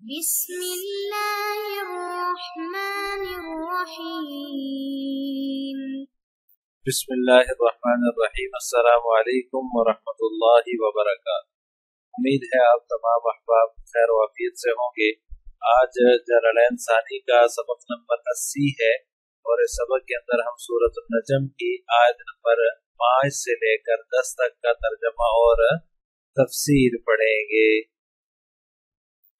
بسم اللہ الرحمن الرحیم بسم اللہ الرحمن الرحیم۔ السلام علیکم ورحمۃ اللہ وبرکاتہ۔ امید ہے آپ تمام احباب خیر و عافیت سے ہوں گے۔ آج جلالین ثانی کا سبق نمبر 80 ہے اور اس سبق کے اندر ہم سورۃ النجم کی آیت نمبر 5 سے لے کر 10 تک کا ترجمہ اور تفسیر پڑھیں گے۔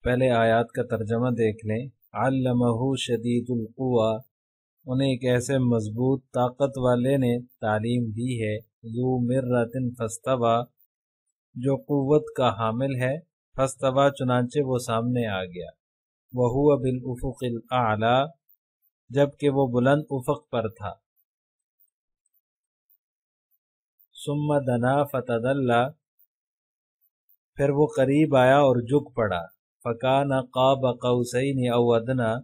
پہلے آیات کا ترجمہ دیکھ لیں۔ علمہ شدید القویٰ، انہیں ایک ایسے مضبوط طاقت والے نے تعلیم دی ہے، ذو مرۃ فاستویٰ، جو قوت کا حامل ہے، فاستویٰ چنانچہ وہ سامنے آ گیا، وہو بالافق الاعلیٰ، جبکہ وہ بلند افق پر تھا، ثم دنا فتدلی، پھر وہ قریب آیا اور جھک پڑا، فکان قاب قوسین او ادنیٰ،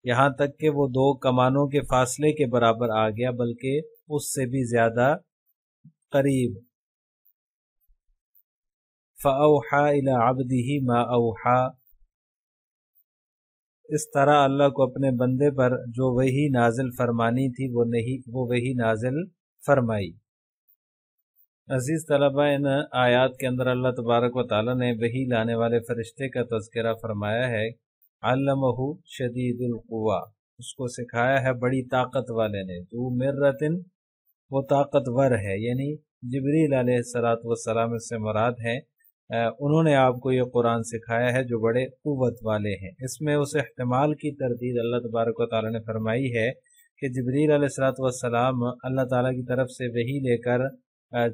یہاں تک کہ وہ 2 کمانوں کے فاصلے کے برابر آ گیا، بلکہ اس سے بھی زیادہ قریب۔ فأوحى إلى عبده ما أوحى، اس طرح اللہ کو اپنے بندے پر جو وحی نازل فرمانی تھی وہ وحی نازل فرمائی۔ عزیز طلبہ، ان آیات کے اندر اللہ تبارک و تعالیٰ نے وحی لانے والے فرشتے کا تذکرہ فرمایا ہے۔ علمہ شدید القویٰ، اس کو سکھایا ہے بڑی طاقت والے نے، ذو مرۃ، وہ طاقتور ہے، یعنی جبریل علیہ السلام اس سے مراد ہیں۔ انہوں نے آپ کو یہ قرآن سکھایا ہے جو بڑے قوت والے ہیں۔ اس میں اس احتمال کی تردید اللہ تبارک و تعالیٰ نے فرمائی ہے کہ جبریل علیہ السلام اللہ تعالیٰ کی طرف سے وحی لے کر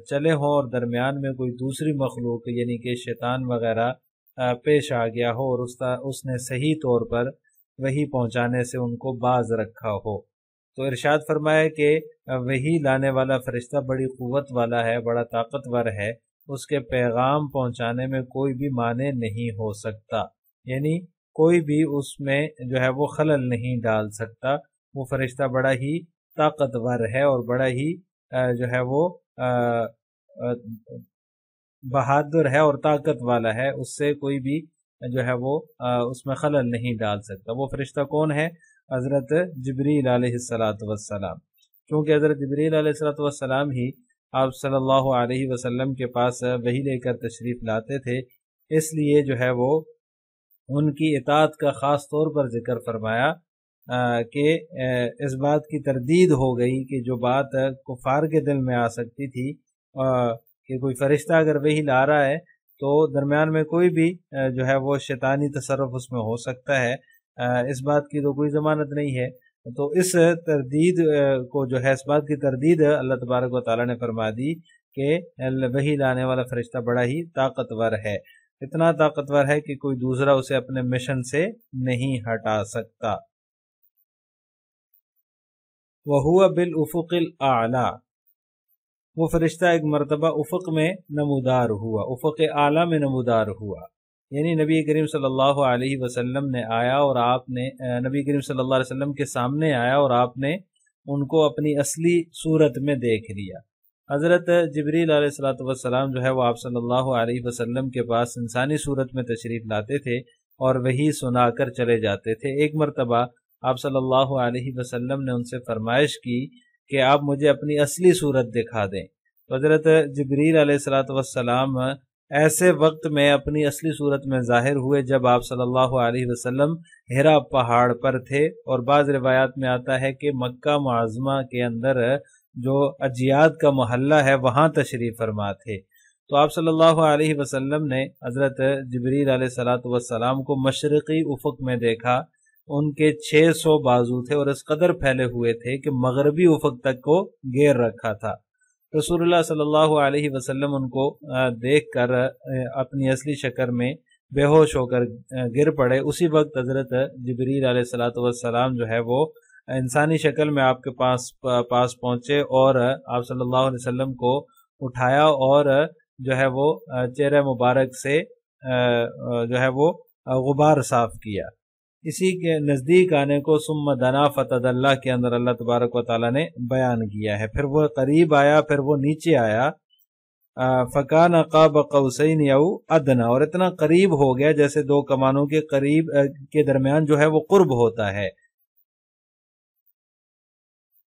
چلے ہوں اور درمیان میں کوئی دوسری مخلوق یعنی کہ شیطان وغیرہ پیش آ گیا ہو اور اس نے صحیح طور پر وحی پہنچانے سے ان کو باز رکھا ہو۔ تو ارشاد فرمایا کہ وحی لانے والا فرشتہ بڑی قوت والا ہے، بڑا طاقتور ہے، اس کے پیغام پہنچانے میں کوئی بھی مانع نہیں ہو سکتا، یعنی کوئی بھی اس میں جو ہے وہ خلل نہیں ڈال سکتا۔ وہ فرشتہ بڑا ہی طاقتور ہے اور بڑا ہی جو ہے وہ بہادر ہے اور طاقت والا ہے، اس سے کوئی بھی جو ہے وہ اس میں خلل نہیں ڈال سکتا۔ وہ فرشتہ کون ہے؟ حضرت جبریل علیہ السلام۔ چونکہ حضرت جبریل علیہ السلام ہی آپ صلی اللہ علیہ وسلم کے پاس وحی لے کر تشریف لاتے تھے، اس لیے جو ہے وہ ان کی اطاعت کا خاص طور پر ذکر فرمایا کہ اس بات کی تردید ہو گئی کہ جو بات کفار کے دل میں آ سکتی تھی کہ کوئی فرشتہ اگر وحی لا رہا ہے تو درمیان میں کوئی بھی جو ہے وہ شیطانی تصرف اس میں ہو سکتا ہے، اس بات کی تو کوئی ضمانت نہیں ہے۔ تو اس تردید کو جو ہے، اس بات کی تردید اللہ تبارک و تعالیٰ نے فرما دی کہ وحی لانے والا فرشتہ بڑا ہی طاقتور ہے، اتنا طاقتور ہے کہ کوئی دوسرا اسے اپنے مشن سے نہیں ہٹا سکتا۔ وَهُوَ بِالْأُفُقِ الْأَعْلَى، وہ فرشتہ ایک مرتبہ افق میں نمودار ہوا، افق اعلیٰ میں نمودار ہوا، یعنی نبی کریم صلی اللہ علیہ وسلم نے آیا اور آپ نے نبی کریم صلی اللہ علیہ وسلم کے سامنے آیا اور آپ نے ان کو اپنی اصلی صورت میں دیکھ لیا۔ حضرت جبریل علیہ السلام جو ہے وہ آپ صلی اللہ علیہ وسلم کے پاس انسانی صورت میں تشریف لاتے تھے اور وحی سنا کر چلے جاتے تھے۔ ایک مرتبہ آپ صلی اللہ علیہ وسلم نے ان سے فرمائش کی کہ آپ مجھے اپنی اصلی صورت دکھا دیں، تو حضرت جبریل علیہ السلام ایسے وقت میں اپنی اصلی صورت میں ظاہر ہوئے جب آپ صلی اللہ علیہ وسلم ہرا پہاڑ پر تھے، اور بعض روایات میں آتا ہے کہ مکہ معظمہ کے اندر جو اجیاد کا محلہ ہے وہاں تشریف فرما تھے۔ تو آپ صلی اللہ علیہ وسلم نے حضرت جبریل علیہ السلام کو مشرقی افق میں دیکھا، ان کے 600 بازو تھے اور اس قدر پھیلے ہوئے تھے کہ مغربی افق تک کو گھیر رکھا تھا۔ رسول اللہ صلی اللہ علیہ وسلم ان کو دیکھ کر اپنی اصلی شکل میں بے ہوش ہو کر گر پڑے۔ اسی وقت حضرت جبریل علیہ السلام جو ہے وہ انسانی شکل میں آپ کے پاس پہنچے اور آپ صلی اللہ علیہ وسلم کو اٹھایا اور جو ہے وہ چہرہ مبارک سے جو ہے وہ غبار صاف کیا۔ اسی کے نزدیک آنے کو ثم دنا فتدلی کے اندر اللہ تبارک و تعالیٰ نے بیان کیا ہے۔ پھر وہ قریب آیا، پھر وہ نیچے آیا، فکان قاب قوسین او ادنا، اور اتنا قریب ہو گیا جیسے دو کمانوں کے قریب کے درمیان جو ہے وہ قرب ہوتا ہے۔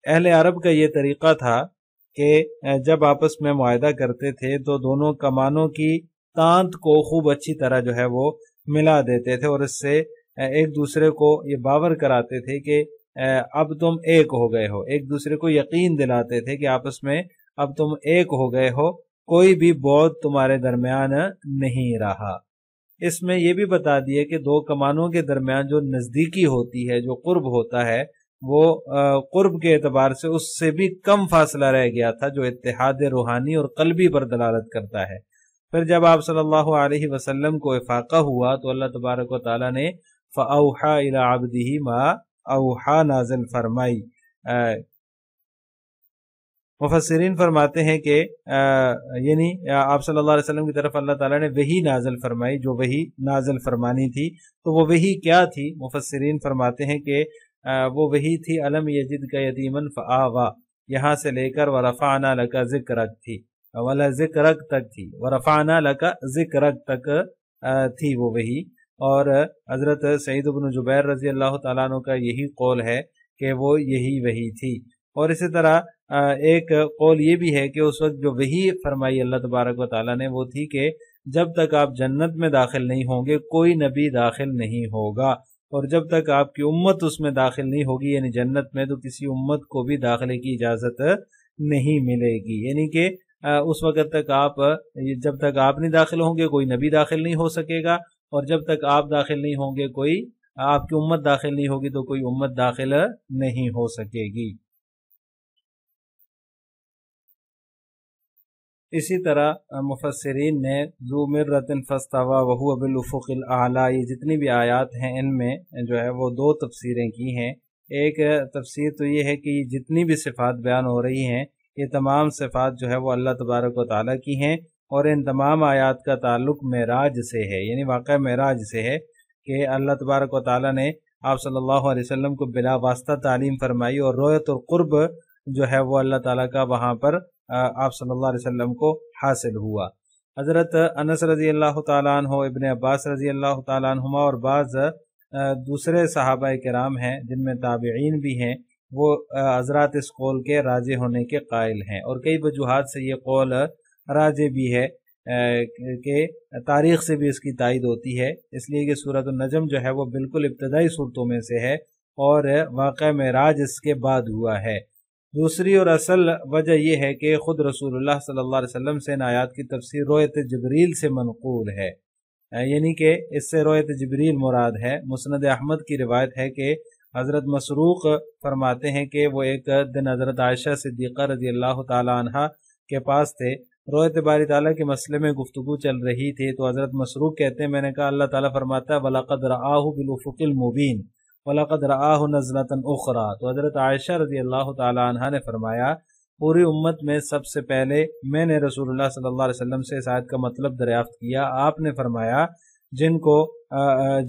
اہل عرب کا یہ طریقہ تھا کہ جب آپس میں معاہدہ کرتے تھے تو دونوں کمانوں کی تانت کو خوب اچھی طرح جو ہے وہ ملا دیتے تھے، اور اس سے ایک دوسرے کو یہ باور کراتے تھے کہ اب تم ایک ہو گئے ہو، ایک دوسرے کو یقین دلاتے تھے کہ آپس میں اب تم ایک ہو گئے ہو، کوئی بھی بعد تمہارے درمیان نہیں رہا۔ اس میں یہ بھی بتا دیا کہ دو کمانوں کے درمیان جو نزدیکی ہوتی ہے، جو قرب ہوتا ہے، وہ قرب کے اعتبار سے اس سے بھی کم فاصلہ رہ گیا تھا، جو اتحاد روحانی اور قلبی پر دلالت کرتا ہے۔ پھر جب آپ صلی اللہ علیہ وسلم کو افاقہ ہوا تو اللہ تبارک و تعالیٰ نے فَأَوْحَى إِلَىٰ عَبْدِهِ مَا أَوْحَى نازل فرمائی۔ مفسرین فرماتے ہیں کہ یعنی آپ صلی اللہ علیہ وسلم کی طرف اللہ تعالیٰ نے وحی نازل فرمائی، جو وحی نازل فرمانی تھی۔ تو وہ وحی کیا تھی؟ مفسرین فرماتے ہیں کہ وہ وحی تھی الم یجدک یتیما فآویٰ، یہاں سے لے کر ورفعنا لک ذکرک تھی، ولا ذکرک تک تھی، ورفعنا لک ذکرک تک تھی وہ وحی۔ اور حضرت سعید بن جبیر رضی اللہ تعالیٰ عنہ کا یہی قول ہے کہ وہ یہی وحی تھی۔ اور اسی طرح ایک قول یہ بھی ہے کہ اس وقت جو وحی فرمائی اللہ تبارک و تعالیٰ نے وہ تھی کہ جب تک آپ جنت میں داخل نہیں ہوں گے کوئی نبی داخل نہیں ہوگا، اور جب تک آپ کی امت اس میں داخل نہیں ہوگی یعنی جنت میں، تو کسی امت کو بھی داخلے کی اجازت نہیں ملے گی۔ یعنی کہ اس وقت تک جب تک آپ نہیں داخل ہوں گے کوئی نبی داخل نہیں ہو سکے گا، اور جب تک آپ داخل نہیں ہوں گے کوئی آپ کی امت داخل نہیں ہوگی تو کوئی امت داخل نہیں ہو سکے گی۔ اسی طرح مفسرین نے ذو مرۃ فاستویٰ وہو بالافق الاعلیٰ، یہ جتنی بھی آیات ہیں ان میں جو ہے وہ دو تفسیریں کی ہیں۔ ایک تفسیر تو یہ ہے کہ جتنی بھی صفات بیان ہو رہی ہیں یہ تمام صفات جو ہے وہ اللہ تبارک و تعالیٰ کی ہیں، اور ان تمام آیات کا تعلق معراج سے ہے، یعنی واقعہ معراج سے ہے کہ اللہ تبارک و تعالیٰ نے آپ صلی اللہ علیہ وسلم کو بلا واسطہ تعلیم فرمائی، اور رویت اور قرب جو ہے وہ اللہ تعالیٰ کا وہاں پر آپ صلی اللہ علیہ وسلم کو حاصل ہوا۔ حضرت انس رضی اللہ تعالیٰ عنہ، ابن عباس رضی اللہ تعالیٰ عنہما اور بعض دوسرے صحابہ کرام ہیں جن میں تابعین بھی ہیں، وہ حضرات اس قول کے راجح ہونے کے قائل ہیں، اور کئی وجوہات سے یہ قول راجح بھی ہے کہ تاریخ سے بھی اس کی تائید ہوتی ہے، اس لیے کہ سورۃ النجم جو ہے وہ بالکل ابتدائی صورتوں میں سے ہے اور واقعہ معراج اس کے بعد ہوا ہے۔ دوسری اور اصل وجہ یہ ہے کہ خود رسول اللہ صلی اللہ علیہ وسلم سے ان آیات کی تفسیر روایت جبریل سے منقول ہے، یعنی کہ اس سے روایت جبریل مراد ہے۔ مسند احمد کی روایت ہے کہ حضرت مسروق فرماتے ہیں کہ وہ ایک دن حضرت عائشہ صدیقہ رضی اللہ تعالی عنہ کے پاس تھے، روایت باری تعالیٰ کے مسئلے میں گفتگو چل رہی تھی، تو حضرت مسروق کہتے ہیں میں نے کہا اللہ تعالیٰ فرماتا ہے وَلَقَدْ رَآهُ بِالْأُفُقِ الْمُبِينِ وَلَقَدْ رَآهُ نَزْلَةً أُخْرَى۔ تو حضرت عائشہ رضی اللہ تعالی عنہ نے فرمایا پوری امت میں سب سے پہلے میں نے رسول اللہ صلی اللہ علیہ وسلم سے اس آیت کا مطلب دریافت کیا، آپ نے فرمایا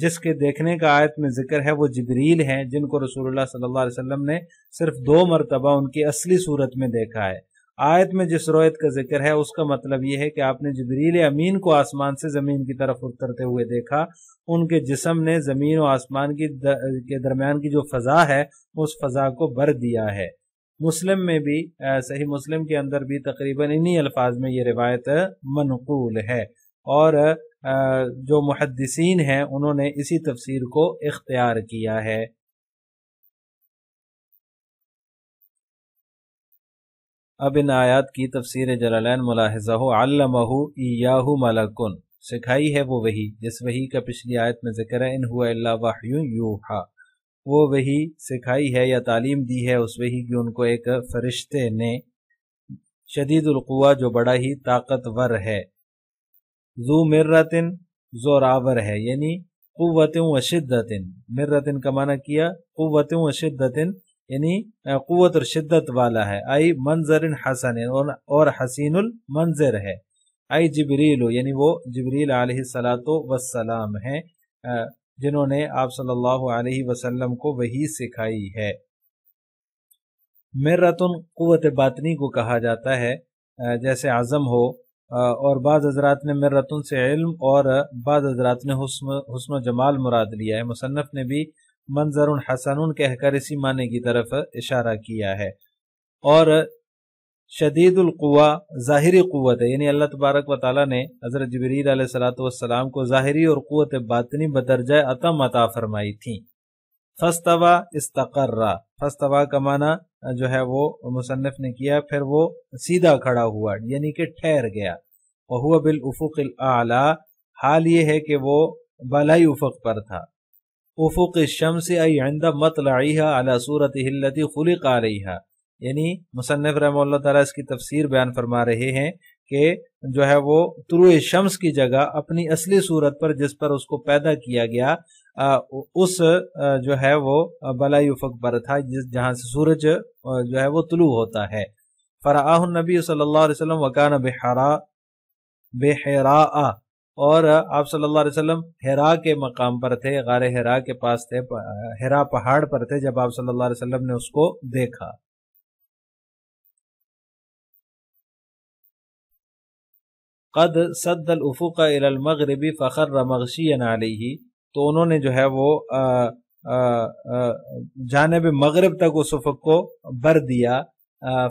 جس کے دیکھنے کا آیت میں ذکر ہے وہ جبریل ہیں، جن کو رسول اللہ صلی اللہ علیہ وسلم نے صرف 2 مرتبہ ان کی اصلی صورت میں دیکھا ہے۔ آیت میں جس روایت کا ذکر ہے اس کا مطلب یہ ہے کہ آپ نے جبریل امین کو آسمان سے زمین کی طرف اترتے ہوئے دیکھا، ان کے جسم نے زمین و آسمان کے درمیان کی جو فضا ہے اس فضا کو بھر دیا ہے۔ مسلم میں بھی صحیح مسلم کے اندر بھی تقریباً انہی الفاظ میں یہ روایت منقول ہے، اور جو محدثین ہیں انہوں نے اسی تفسیر کو اختیار کیا ہے۔ اب ان آیات کی تفسیر جلالین ملاحظہ ہو، علمہ ایاہ ملکن، سکھائی ہے وہ وحی جس وحی کا پچھلی آیت میں ذکر ہے، ان ہوا الا وحی یوحا، وہ وحی سکھائی ہے یا تعلیم دی ہے اس وحی کی ان کو ایک فرشتے نے، شدید القوہ جو بڑا ہی طاقتور ہے، ذو مرتن زوراور ہے، یعنی قوت و شدت، مرتن کا معنی کیا قوت و شدت یعنی قوت اور شدت والا ہے، آئی منظر حسن اور حسین المنظر ہے، آئی جبریل یعنی وہ جبریل علیہ السلام ہیں جنہوں نے آپ صلی اللہ علیہ وسلم کو وحی سکھائی ہے۔ مرتن قوت باطنی کو کہا جاتا ہے، جیسے عزم ہو اور بعض حضرات نے مرتن سے علم اور بعض حضرات نے حسن و جمال مراد لیا ہے۔ مصنف نے بھی منظر حسن کہہ کر اسی معنی کی طرف اشارہ کیا ہے۔ اور شدید القوا ظاہری قوت ہے، یعنی اللہ تبارک و تعالیٰ نے حضرت جبریل علیہ السلام کو ظاہری اور قوت باطنی بدرجہ عطم عطا فرمائی تھی۔ فاستوى استقرا، فاستوى کا معنی جو ہے وہ مصنف نے کیا پھر وہ سیدھا کھڑا ہوا یعنی کہ ٹھہر گیا۔ وهو بالافق الاعلی، حال یہ ہے کہ وہ بالائی افق پر تھا۔ افق الشمس ای عند مطلعها على صورته التي خلق عليها، یعنی مصنف رحمہ اللہ تعالیٰ اس کی تفسیر بیان فرما رہے ہیں کہ جو ہے وہ طلوع شمس کی جگہ اپنی اصلی صورت پر جس پر اس کو پیدا کیا گیا اس جو ہے وہ بالائی افق پر تھا جہاں سے سورج جو ہے وہ طلوع ہوتا ہے۔ فرآہ النبی صلی اللہ علیہ وسلم وکان بحراء، اور آپ صلی اللہ علیہ وسلم حرا کے مقام پر تھے، غار حرا کے پاس تھے، حرا پہاڑ پر تھے جب آپ صلی اللہ علیہ وسلم نے اس کو دیکھا۔ قد سد الافق الى المغرب فخر مغشیا علیہ، تو انہوں نے جو ہے وہ جانب مغرب تک اس افق کو بر دیا۔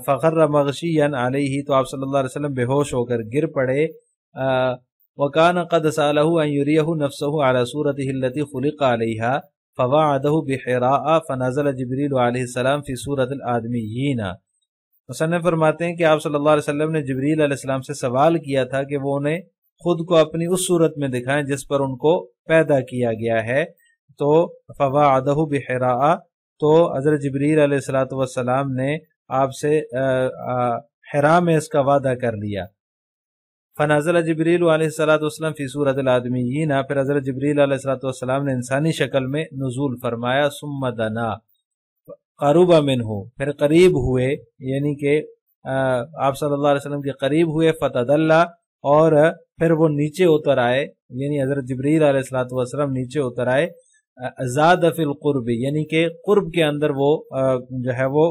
فخر مغشیا علیہ، تو آپ صلی اللہ علیہ وسلم بے ہوش ہو کر گر پڑے۔ وکان قد سالہ ان یریہ نفسہ علی صورتہ التي خلق علیہا فوعدہ بحراء فنزل جبریل علیہ السلام فی صورت الآدمیین۔ مصنف فرماتے ہیں کہ آپ صلی اللہ علیہ وسلم نے جبریل علیہ السلام سے سوال کیا تھا کہ وہ انہیں خود کو اپنی اس صورت میں دکھائیں جس پر ان کو پیدا کیا گیا ہے۔ تو فوعدہ بحراء، تو حضرت جبریل علیہ السلام نے آپ سے حرا میں اس کا وعدہ کر لیا۔ فنزل جبریل علیہ السلام فی صورت الآدمیین، پھر حضرت جبریل علیہ السلام نے انسانی شکل میں نزول فرمایا۔ ثم دنا قرب منہ، پھر قریب ہوئے، یعنی کہ آپ صلی اللہ علیہ وسلم کے قریب ہوئے۔ فتدلى، اور پھر وہ نیچے اتر آئے، یعنی حضرت جبریل علیہ السلام نیچے اتر آئے۔ زاد فی القرب، یعنی کہ قرب کے اندر وہ جو ہے وہ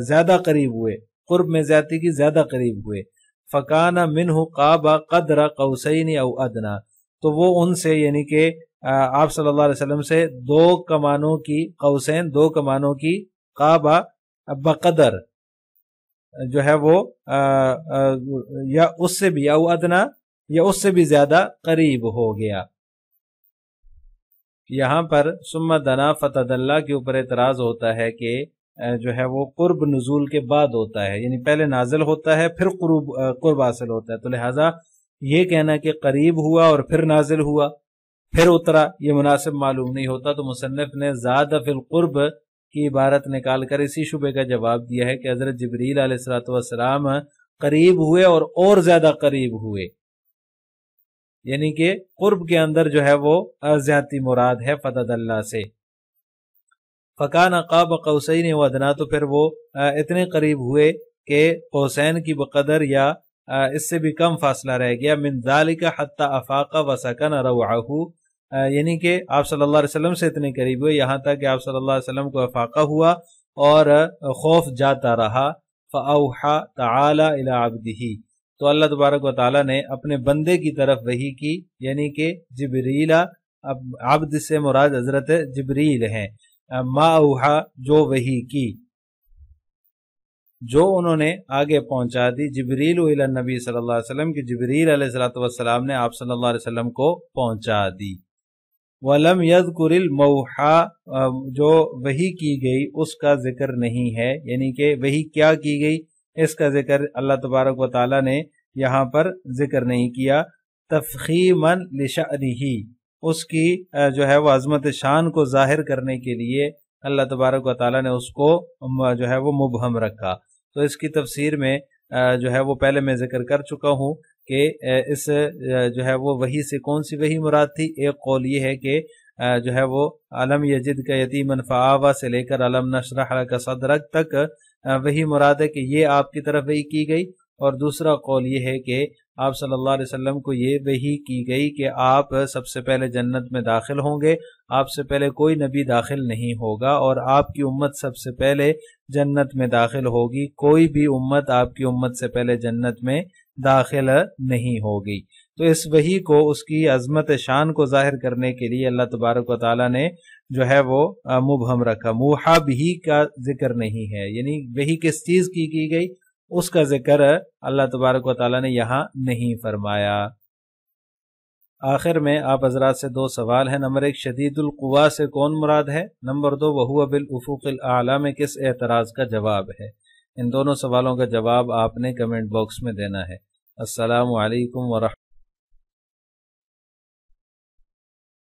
زیادہ قریب ہوئے، قرب میں زیادتی کی زیادہ قریب ہوئے۔ فکان منہ قاب قدر قوسین او ادنا، تو وہ ان سے یعنی کہ آپ صلی اللہ علیہ وسلم سے 2 کمانوں کی قوسین، 2 کمانوں کی قابہ بقدر جو ہے وہ یا اس سے بھی او ادنا یا اس سے بھی زیادہ قریب ہو گیا۔ یہاں پر ثم دنا فتدلى کے اوپر اعتراض ہوتا ہے کہ جو ہے وہ قرب نزول کے بعد ہوتا ہے، یعنی پہلے نازل ہوتا ہے پھر قرب حاصل ہوتا ہے، تو لہٰذا یہ کہنا کہ قریب ہوا اور پھر نازل ہوا پھر اترا یہ مناسب معلوم نہیں ہوتا۔ تو مصنف نے زاد فی القرب کی عبارت نکال کر اسی شبے کا جواب دیا ہے کہ حضرت جبریل علیہ السلام قریب ہوئے اور زیادہ قریب ہوئے، یعنی کہ قرب کے اندر جو ہے وہ زیادتی مراد ہے فتدلى سے۔ فکان قاب قوسین و ادنا، تو پھر وہ اتنے قریب ہوئے کہ قوسین کی بقدر یا اس سے بھی کم فاصلہ رہ گیا۔ من ذالک حتی افاق وسکن روعہ، یعنی کہ آپ صلی اللہ علیہ وسلم سے اتنے قریب ہوئے یہاں تک کہ آپ صلی اللہ علیہ وسلم کو افاقہ ہوا اور خوف جاتا رہا۔ فاوحى تعالی الی عبدہ، تو اللہ تبارک و تعالی نے اپنے بندے کی طرف وحی کی، یعنی کہ جبریل، عبد سے مراد حضرت جبریل ہیں۔ ما اوحا، جو وحی کی، جو انہوں نے آگے پہنچا دی، جبریل الی النبی صلی اللہ علیہ وسلم، کہ جبریل علیہ السلام نے آپ صلی اللہ علیہ وسلم کو پہنچا دی۔ وَلَمْ يَذْكُرِ الْمَوْحَى، جو وحی کی گئی اس کا ذکر نہیں ہے، یعنی کہ وحی کیا کی گئی اس کا ذکر اللہ تبارک و تعالی نے یہاں پر ذکر نہیں کیا۔ تفخیماً لشأنہ، اس کی جو ہے وہ عظمت شان کو ظاہر کرنے کے لیے اللہ تبارک و تعالی نے اس کو جو ہے وہ مبہم رکھا۔ تو اس کی تفسیر میں جو ہے وہ پہلے میں ذکر کر چکا ہوں کہ اس جو ہے وہ وحی سے کون سی وحی مراد تھی۔ ایک قول یہ ہے کہ جو ہے وہ علم یجد کا یتیمن فآویٰ سے لے کر علم نشرح لک صدرک تک وحی مراد ہے کہ یہ آپ کی طرف وحی کی گئی، اور دوسرا قول یہ ہے کہ آپ صلی اللہ علیہ وسلم کو یہ وحی کی گئی کہ آپ سب سے پہلے جنت میں داخل ہوں گے، آپ سے پہلے کوئی نبی داخل نہیں ہوگا، اور آپ کی امت سب سے پہلے جنت میں داخل ہوگی، کوئی بھی امت آپ کی امت سے پہلے جنت میں داخل نہیں ہوگی۔ تو اس وحی کو اس کی عظمت شان کو ظاہر کرنے کے لیے اللہ تبارک و تعالیٰ نے جو ہے وہ مبہم رکھا، موحا بھی کا ذکر نہیں ہے، یعنی وحی کس چیز کی گئی اس کا ذکر اللہ تبارک و تعالیٰ نے یہاں نہیں فرمایا۔ آخر میں آپ حضرات سے 2 سوال ہیں۔ نمبر 1، شدید القوا سے کون مراد ہے؟ نمبر 2، وہو بالافق الاعلی میں کس اعتراض کا جواب ہے؟ ان دونوں سوالوں کا جواب آپ نے کمنٹ باکس میں دینا ہے۔ السلام علیکم ورحمۃ